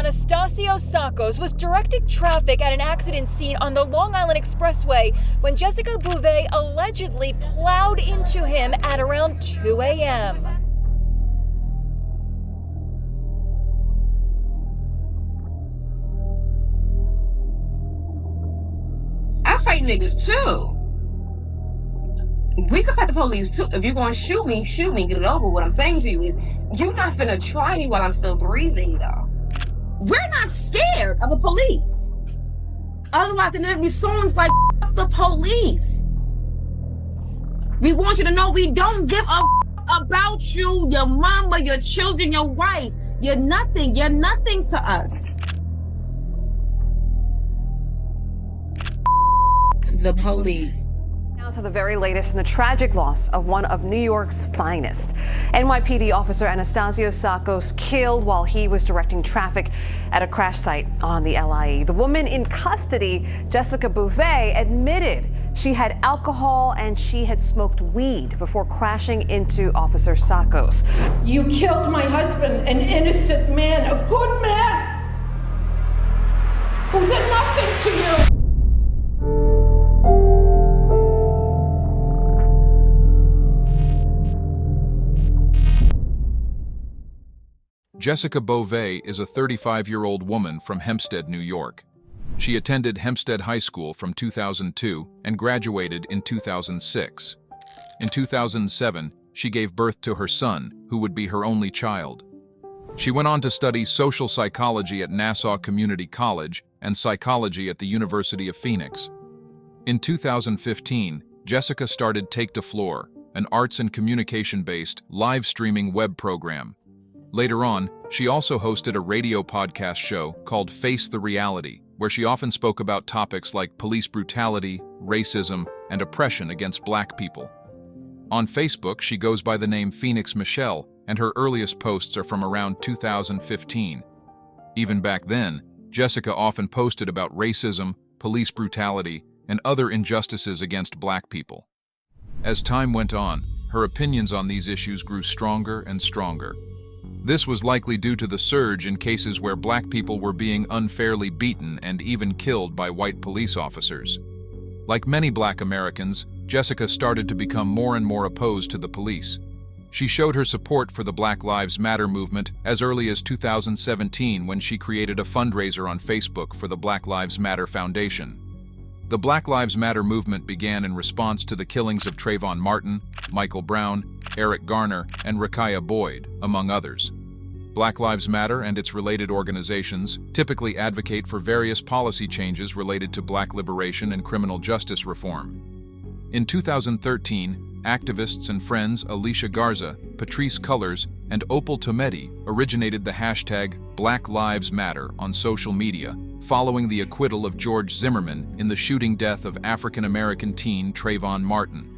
Anastasios Tsakos was directing traffic at an accident scene on the Long Island Expressway when Jessica Beauvais allegedly plowed into him at around 2 a.m. I fight niggas too. We could fight the police too. If you're gonna shoot me, get it over. What I'm saying to you is, you're not finna try me while I'm still breathing, though. We're not scared of the police. Otherwise, there'd be songs like "F the police." We want you to know we don't give a about you, your mama, your children, your wife. You're nothing. You're nothing to us. The police. Now to the very latest in the tragic loss of one of New York's finest. NYPD officer Anastasios Tsakos killed while he was directing traffic at a crash site on the LIE. The woman in custody, Jessica Beauvais, admitted she had alcohol and she had smoked weed before crashing into Officer Tsakos. You killed my husband, an innocent man, a good man, who did nothing to you. Jessica Beauvais is a 35-year-old woman from Hempstead, New York. She attended Hempstead High School from 2002 and graduated in 2006. In 2007, she gave birth to her son, who would be her only child. She went on to study social psychology at Nassau Community College and psychology at the University of Phoenix. In 2015, Jessica started Take the Floor, an arts and communication-based live streaming web program. Later on, she also hosted a radio podcast show called Face the Reality, where she often spoke about topics like police brutality, racism, and oppression against Black people. On Facebook, she goes by the name Phoenix Michelle, and her earliest posts are from around 2015. Even back then, Jessica often posted about racism, police brutality, and other injustices against Black people. As time went on, her opinions on these issues grew stronger and stronger. This was likely due to the surge in cases where Black people were being unfairly beaten and even killed by white police officers. Like many Black Americans, Jessica started to become more and more opposed to the police. She showed her support for the Black Lives Matter movement as early as 2017 when she created a fundraiser on Facebook for the Black Lives Matter Foundation. The Black Lives Matter movement began in response to the killings of Trayvon Martin, Michael Brown, Eric Garner, and Rakaya Boyd, among others. Black Lives Matter and its related organizations typically advocate for various policy changes related to Black liberation and criminal justice reform. In 2013, activists and friends Alicia Garza, Patrisse Cullors, and Opal Tometi originated the hashtag Black Lives Matter on social media, following the acquittal of George Zimmerman in the shooting death of African-American teen Trayvon Martin.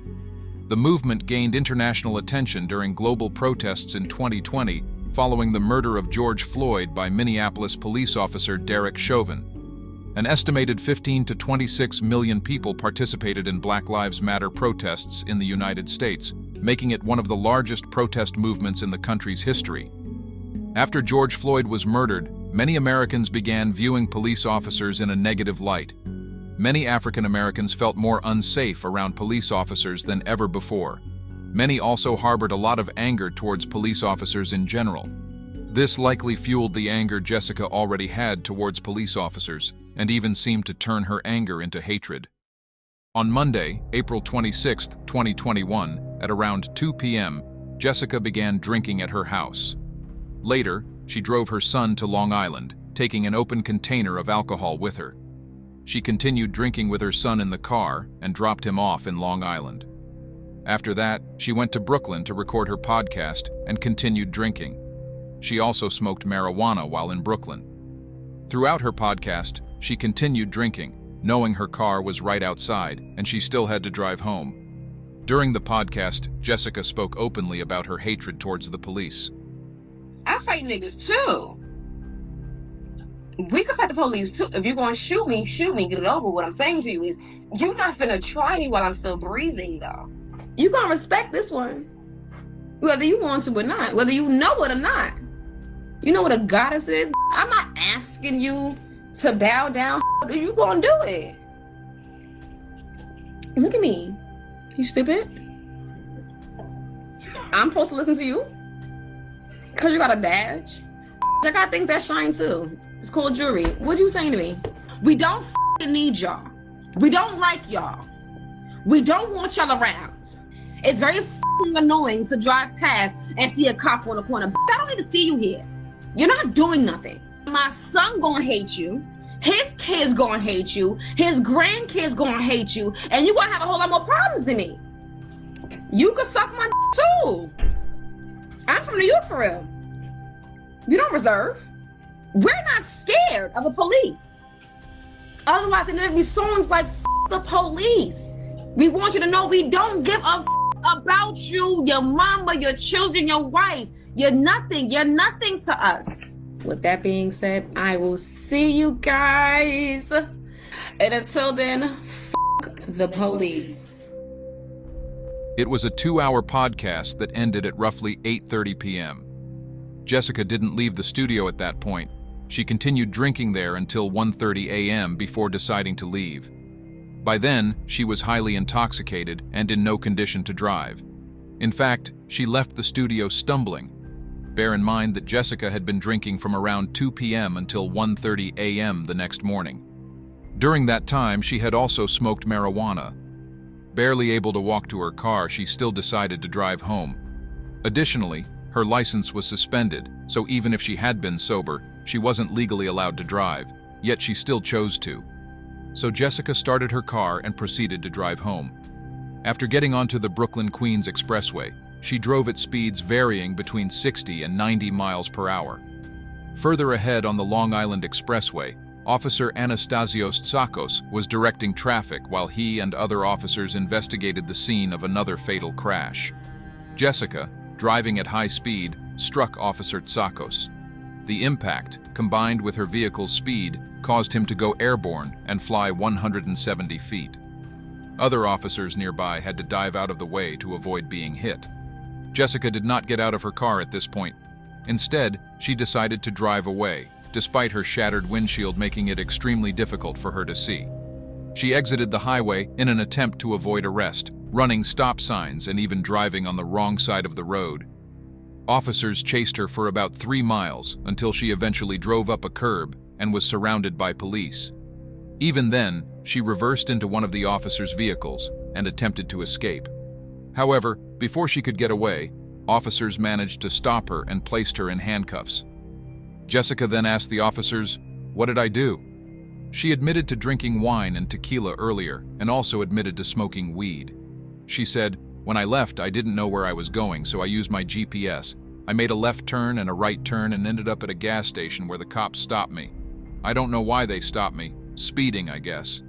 The movement gained international attention during global protests in 2020 following the murder of George Floyd by Minneapolis police officer Derek Chauvin. An estimated 15 to 26 million people participated in Black Lives Matter protests in the United States, making it one of the largest protest movements in the country's history. After George Floyd was murdered, many Americans began viewing police officers in a negative light. Many African Americans felt more unsafe around police officers than ever before. Many also harbored a lot of anger towards police officers in general. This likely fueled the anger Jessica already had towards police officers, and even seemed to turn her anger into hatred. On Monday, April 26, 2021, at around 2 p.m., Jessica began drinking at her house. Later, she drove her son to Long Island, taking an open container of alcohol with her. She continued drinking with her son in the car and dropped him off in Long Island. After that, she went to Brooklyn to record her podcast and continued drinking. She also smoked marijuana while in Brooklyn. Throughout her podcast, she continued drinking, knowing her car was right outside and she still had to drive home. During the podcast, Jessica spoke openly about her hatred towards the police. I fight niggas too. We could fight the police too. If you're gonna shoot me, get it over. What I'm saying to you is, you're not finna try me while I'm still breathing, though. You're gonna respect this one, whether you want to or not, whether you know it or not. You know what a goddess is? I'm not asking you to bow down. You gonna do it. Look at me. You stupid. I'm supposed to listen to you? Because you got a badge? I got things that shine too. It's called jewelry. What you saying to me? We don't need y'all. We don't like y'all. We don't want y'all around. It's very annoying to drive past and see a cop on the corner. I don't need to see you here. You're not doing nothing. My son gonna hate you. His kids gonna hate you. His grandkids gonna hate you. And you gonna have a whole lot more problems than me. You could suck my too. I'm from New York for real. We don't reserve. We're not scared of the police. Otherwise, there'd be songs like the police. We want you to know we don't give a about you, your mama, your children, your wife. You're nothing. You're nothing to us. With that being said, I will see you guys. And until then, the police. It was a 2-hour podcast that ended at roughly 8:30 p.m. Jessica didn't leave the studio at that point. She continued drinking there until 1:30 a.m. before deciding to leave. By then, she was highly intoxicated and in no condition to drive. In fact, she left the studio stumbling. Bear in mind that Jessica had been drinking from around 2 p.m. until 1:30 a.m. the next morning. During that time, she had also smoked marijuana. Barely able to walk to her car, she still decided to drive home. Additionally, her license was suspended, so even if she had been sober, she wasn't legally allowed to drive, yet she still chose to. So Jessica started her car and proceeded to drive home. After getting onto the Brooklyn-Queens Expressway, she drove at speeds varying between 60 and 90 miles per hour. Further ahead on the Long Island Expressway, Officer Anastasios Tsakos was directing traffic while he and other officers investigated the scene of another fatal crash. Jessica, driving at high speed, struck Officer Tsakos. The impact, combined with her vehicle's speed, caused him to go airborne and fly 170 feet. Other officers nearby had to dive out of the way to avoid being hit. Jessica did not get out of her car at this point. Instead, she decided to drive away, despite her shattered windshield making it extremely difficult for her to see. She exited the highway in an attempt to avoid arrest, running stop signs and even driving on the wrong side of the road. Officers chased her for about 3 miles until she eventually drove up a curb and was surrounded by police. Even then, she reversed into one of the officers' vehicles and attempted to escape. However, before she could get away, officers managed to stop her and placed her in handcuffs. Jessica then asked the officers, "What did I do?" She admitted to drinking wine and tequila earlier and also admitted to smoking weed. She said, "When I left, I didn't know where I was going, so I used my GPS. I made a left turn and a right turn and ended up at a gas station where the cops stopped me. I don't know why they stopped me. Speeding, I guess.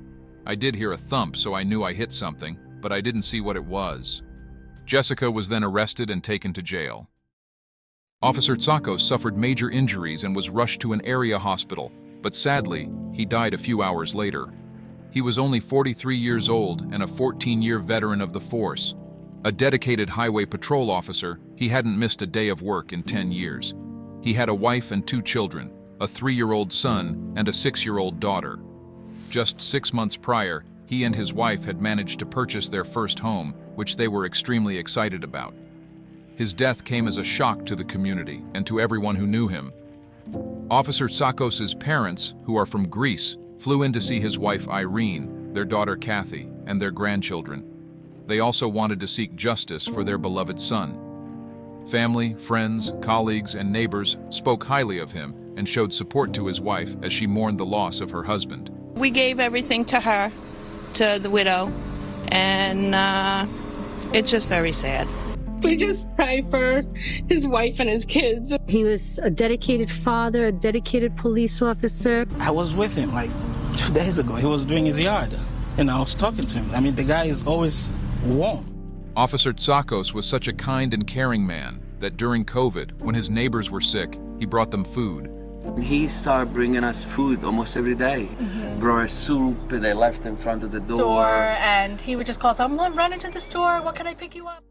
I did hear a thump, so I knew I hit something, but I didn't see what it was." Jessica was then arrested and taken to jail. Officer Tsakos suffered major injuries and was rushed to an area hospital, but sadly, he died a few hours later. He was only 43 years old and a 14-year veteran of the force. A dedicated highway patrol officer, he hadn't missed a day of work in 10 years. He had a wife and 2 children, a 3-year-old son and a 6-year-old daughter. Just 6 months prior, he and his wife had managed to purchase their first home, which they were extremely excited about. His death came as a shock to the community and to everyone who knew him. Officer Tsakos' parents, who are from Greece, flew in to see his wife Irene, their daughter Kathy, and their grandchildren. They also wanted to seek justice for their beloved son. Family, friends, colleagues, and neighbors spoke highly of him and showed support to his wife as she mourned the loss of her husband. We gave everything to her, to the widow, and it's just very sad. We just pray for his wife and his kids. He was a dedicated father, a dedicated police officer. I was with him like 2 days ago. He was doing his yard, and I was talking to him. I mean, the guy is always warm. Officer Tsakos was such a kind and caring man that during COVID, when his neighbors were sick, he brought them food. He started bringing us food almost every day. Brought us soup, and they left in front of the door. And he would just call someone, "Run into the store, what can I pick you up?"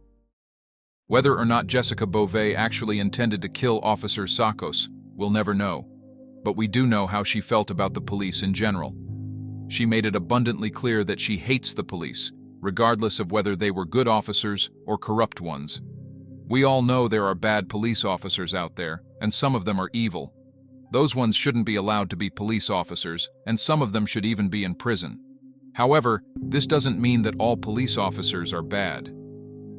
Whether or not Jessica Beauvais actually intended to kill Officer Tsakos, We'll never know. But we do know how she felt about the police in general. She made it abundantly clear that she hates the police, regardless of whether they were good officers or corrupt ones. We all know there are bad police officers out there, and some of them are evil. Those ones shouldn't be allowed to be police officers, and some of them should even be in prison. However, this doesn't mean that all police officers are bad.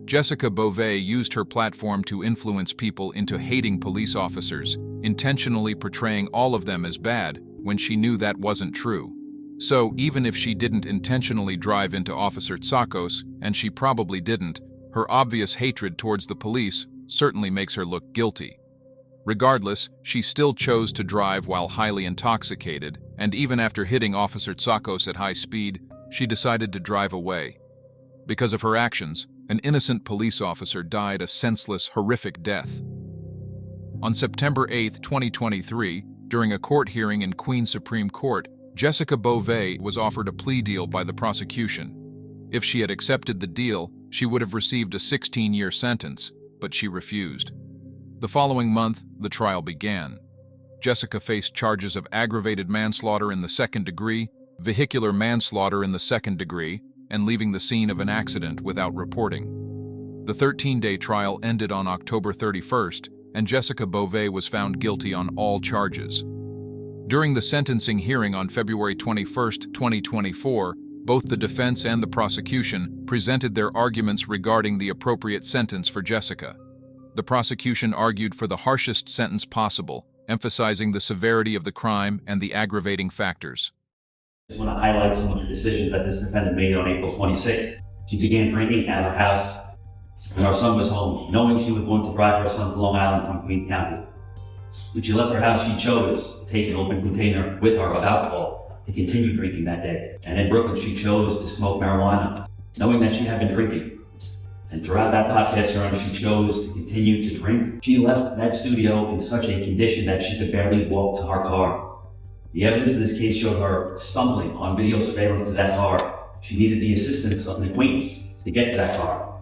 Jessica Beauvais used her platform to influence people into hating police officers, intentionally portraying all of them as bad when she knew that wasn't true. So, even if she didn't intentionally drive into Officer Tsakos, and she probably didn't, her obvious hatred towards the police certainly makes her look guilty. Regardless, she still chose to drive while highly intoxicated, and even after hitting Officer Tsakos at high speed, she decided to drive away. Because of her actions, an innocent police officer died a senseless, horrific death. On September 8, 2023, during a court hearing in Queens Supreme Court, Jessica Beauvais was offered a plea deal by the prosecution. If she had accepted the deal, she would have received a 16-year sentence, but she refused. The following month, the trial began. Jessica faced charges of aggravated manslaughter in the second degree, vehicular manslaughter in the second degree, and leaving the scene of an accident without reporting. The 13-day trial ended on October 31st, and Jessica Beauvais was found guilty on all charges. During the sentencing hearing on February 21, 2024, both the defense and the prosecution presented their arguments regarding the appropriate sentence for Jessica. The prosecution argued for the harshest sentence possible, emphasizing the severity of the crime and the aggravating factors. I just want to highlight some of the decisions that this defendant made on April 26th. She began drinking at her house when our son was home, knowing she was going to drive her son to Long Island from Queens County. When she left her house, she chose to take an open container with her of alcohol to continue drinking that day. And in Brooklyn, she chose to smoke marijuana, knowing that she had been drinking. And throughout that podcast, Your Honor, she chose to continue to drink. She left that studio in such a condition that she could barely walk to her car. The evidence in this case showed her stumbling on video surveillance of that car. She needed the assistance of an acquaintance to get to that car.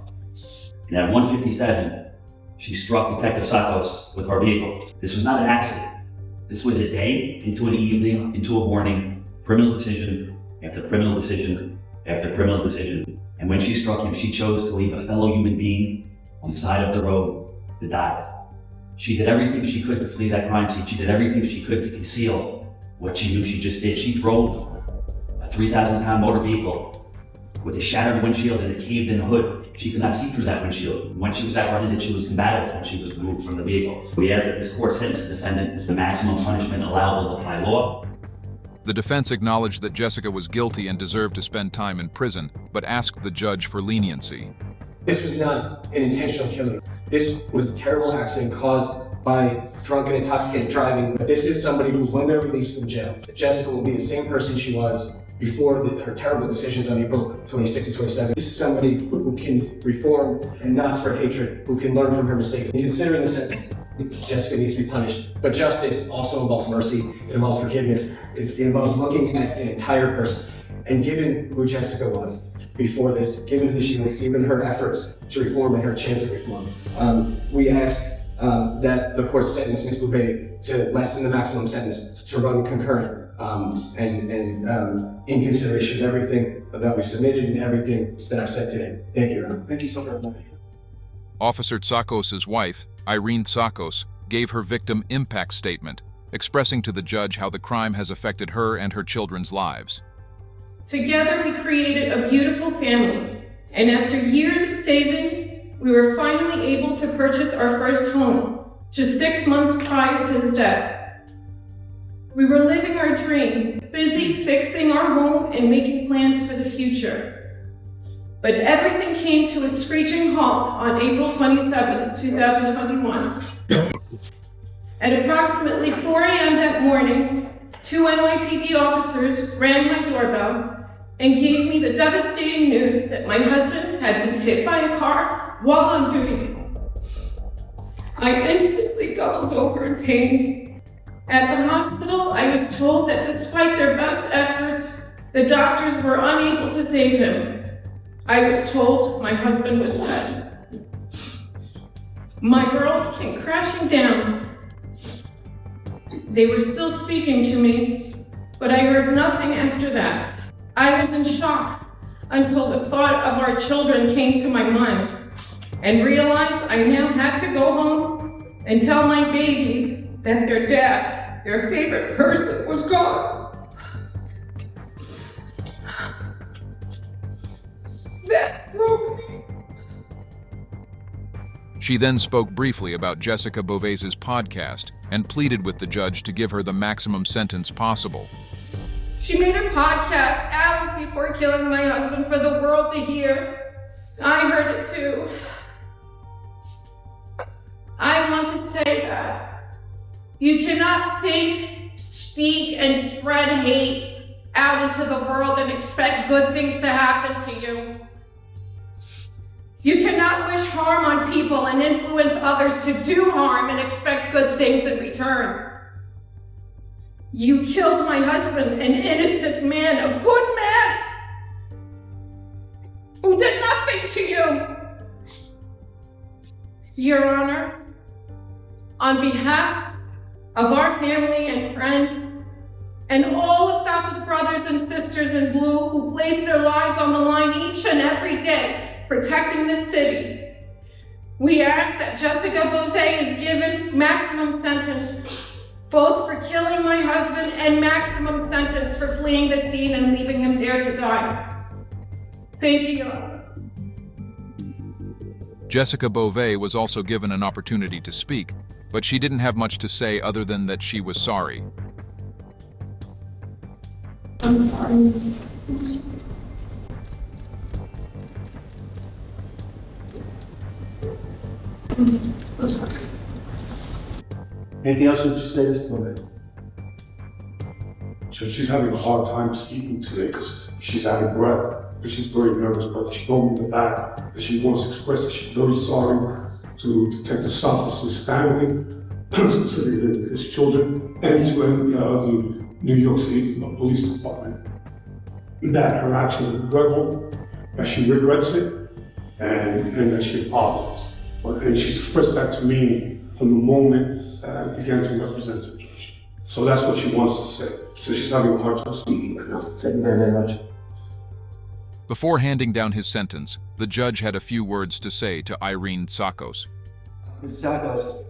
And at 1:57, she struck Detective Tsakos with her vehicle. This was not an accident. This was a day into an evening, into a morning, criminal decision after criminal decision after criminal decision. And when she struck him, she chose to leave a fellow human being on the side of the road to die. She did everything she could to flee that crime scene. She did everything she could to conceal what she knew she just did. She drove a 3,000-pound motor vehicle with a shattered windshield and a caved-in hood. She could not see through that windshield. When she was apprehended, she was combative when she was removed from the vehicle. We ask that this court sentence the defendant to the maximum punishment allowable by law. The defense acknowledged that Jessica was guilty and deserved to spend time in prison, but asked the judge for leniency. This was not an intentional killing. This was a terrible accident caused by drunk and intoxicated driving. But this is somebody who, when they're released from jail, Jessica will be the same person she was before her terrible decisions on April 26 and 27. This is somebody who can reform and not spread hatred, who can learn from her mistakes. In considering the sentence, Jessica needs to be punished. But justice also involves mercy, it involves forgiveness, it involves looking at an entire person. And given who Jessica was before this, given who she was, given her efforts to reform and her chance of reform, we ask that the court sentence Ms. Beauvais to less than the maximum sentence, to run concurrent, and in consideration of everything that we submitted and everything that I've said today. Thank you, Your Honor. Thank you so much. Officer Tsakos' wife, Irene Tsakos, gave her victim impact statement, expressing to the judge how the crime has affected her and her children's lives. Together we created a beautiful family, and after years of saving, we were finally able to purchase our first home, just 6 months prior to his death. We were living our dreams, busy fixing our home and making plans for the future. But everything came to a screeching halt on April 27, 2021. At approximately 4 a.m. that morning, 2 NYPD officers rang my doorbell and gave me the devastating news that my husband had been hit by a car while on duty. I instantly doubled over in pain. At the hospital, I was told that despite their best efforts, the doctors were unable to save him. I was told my husband was dead. My world came crashing down. They were still speaking to me, but I heard nothing after that. I was in shock until the thought of our children came to my mind and realized I now had to go home and tell my babies that their dad, their favorite person, was gone. That broke me. She then spoke briefly about Jessica Beauvais' podcast and pleaded with the judge to give her the maximum sentence possible. She made a podcast hours before killing my husband for the world to hear. I heard it too. I want to say that you cannot think, speak, and spread hate out into the world and expect good things to happen to you. You cannot wish harm on people and influence others to do harm and expect good things in return. You killed my husband, an innocent man, a good man, who did nothing to you. Your Honor, on behalf of our family and friends, and all of Tassos' brothers and sisters in blue who place their lives on the line each and every day protecting this city, we ask that Jessica Beauvais is given maximum sentence, both for killing my husband and maximum sentence for fleeing the scene and leaving him there to die. Thank you, Your Honor. Jessica Beauvais was also given an opportunity to speak, but she didn't have much to say other than that she was sorry. I'm sorry. I'm sorry. Anything else you should say this woman? So she's having a hard time speaking today because she's out of breath. She's very nervous, but she told me in the back that she wants to express that she's very sorry to Detective Tsakos' family, specifically his children, and to the New York City Police Department. That her actions are regrettable, that she regrets it, and that she apologizes. And she's expressed that to me from the moment that I began to represent her. So that's what she wants to say. So she's having a hard time speaking right now. Thank you very much. Before handing down his sentence, the judge had a few words to say to Irene Tsakos. Ms. Tsakos,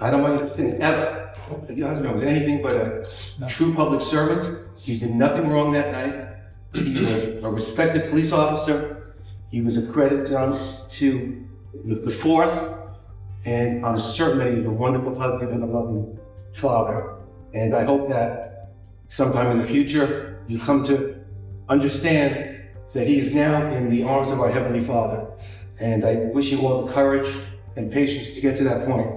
I don't want you to think ever that your husband was anything but a true public servant. He did nothing wrong that night. He was a respected police officer. He was a credit to the force, and I'm certain that he's a wonderful husband and a loving father. And I hope that sometime in the future you come to understand that he is now in the arms of our Heavenly Father. And I wish you all the courage and patience to get to that point.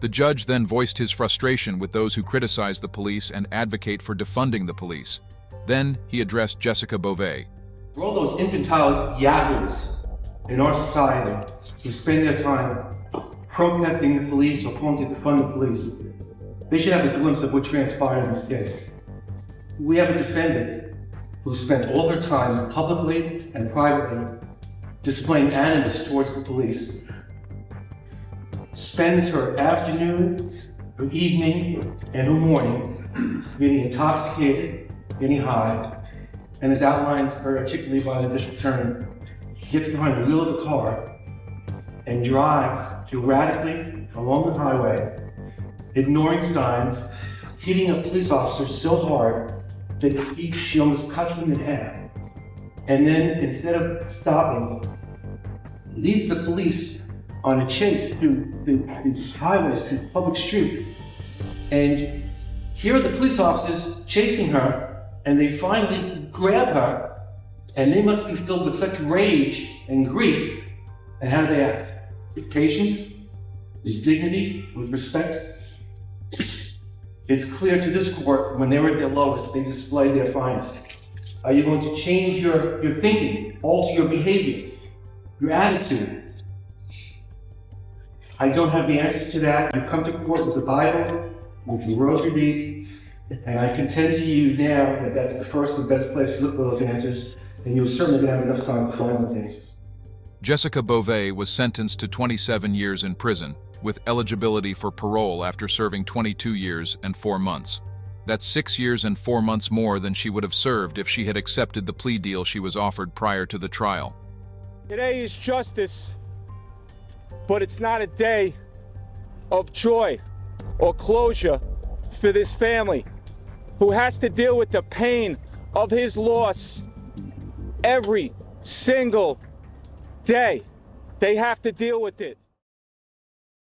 The judge then voiced his frustration with those who criticize the police and advocate for defunding the police. Then he addressed Jessica Beauvais. For all those infantile yahoos in our society who spend their time protesting the police or calling to defund the police, they should have a glimpse of what transpired in this case. We have a defendant who spent all her time publicly and privately displaying animus towards the police, spends her afternoon, her evening, and her morning getting intoxicated, getting high, and as outlined very articulately by the district attorney, gets behind the wheel of the car and drives erratically along the highway, ignoring signs, hitting a police officer so hard that she almost cuts him in half. And then, instead of stopping, leads the police on a chase through highways, through public streets. And here are the police officers chasing her, and they finally grab her, and they must be filled with such rage and grief. And how do they act? With patience, with dignity, with respect. It's clear to this court, when they were at their lowest, they displayed their finest. Are you going to change your thinking, alter your behavior, your attitude? I don't have the answers to that. You come to court with the Bible, with your rosary beads, and I contend to you now that that's the first and best place to look for those answers, and you'll certainly have enough time to find those answers. Jessica Beauvais was sentenced to 27 years in prison, with eligibility for parole after serving 22 years and 4 months. That's 6 years and 4 months more than she would have served if she had accepted the plea deal she was offered prior to the trial. Today is justice, but it's not a day of joy or closure for this family who has to deal with the pain of his loss every single day. They have to deal with it.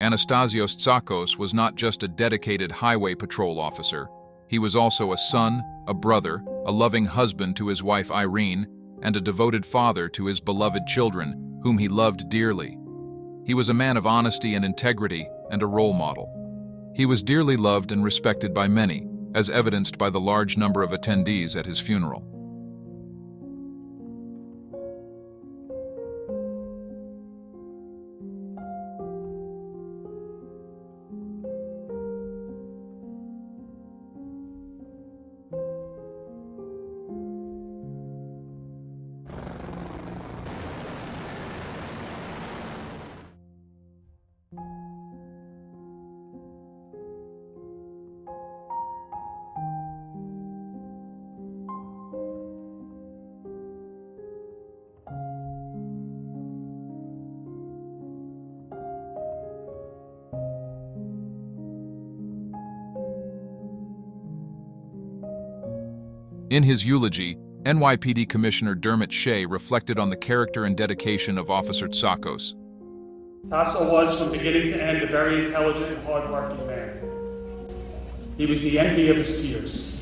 Anastasios Tsakos was not just a dedicated highway patrol officer. He was also a son, a brother, a loving husband to his wife Irene, and a devoted father to his beloved children, whom he loved dearly. He was a man of honesty and integrity and a role model. He was dearly loved and respected by many, as evidenced by the large number of attendees at his funeral. In his eulogy, NYPD Commissioner Dermot Shea reflected on the character and dedication of Officer Tsakos. Tasso was, from beginning to end, a very intelligent and hard-working man. He was the envy of his peers.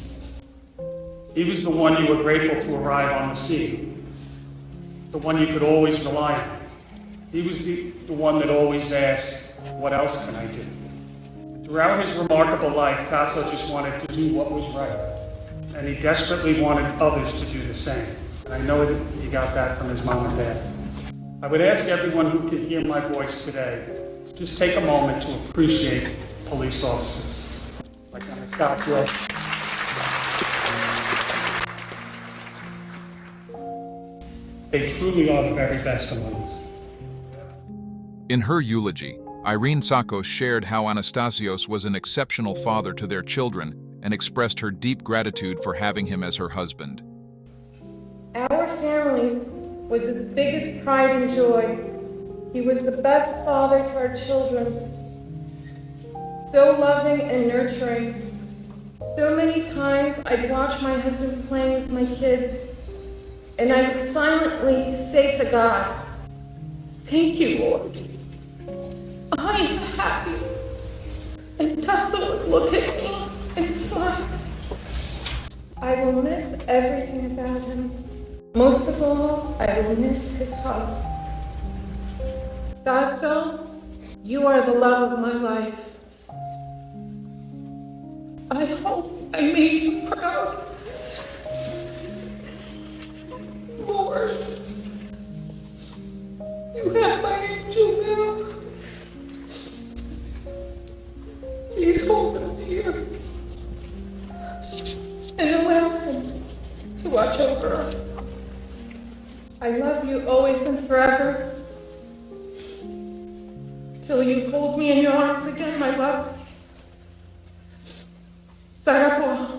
He was the one you were grateful to arrive on the scene, the one you could always rely on. He was the one that always asked, "What else can I do?" Throughout his remarkable life, Tasso just wanted to do what was right. And he desperately wanted others to do the same. And I know that he got that from his mom and dad. I would ask everyone who can hear my voice today to just take a moment to appreciate police officers like Anastasios. They truly are the very best among us. In her eulogy, Irene Tsakos shared how Anastasios was an exceptional father to their children and expressed her deep gratitude for having him as her husband. Our family was his biggest pride and joy. He was the best father to our children. So loving and nurturing. So many times I'd watch my husband playing with my kids, and I would silently say to God, "Thank you, Lord. I am happy." And Tasso would look at me and smile. I will miss everything about him. Most of all, I will miss his hugs. Tasso, you are the love of my life. I hope I made you proud. Lord, you have my angel now. Please hold them dear and allow him to watch over us. I love you always and forever. Till you hold me in your arms again, my love. Sarah.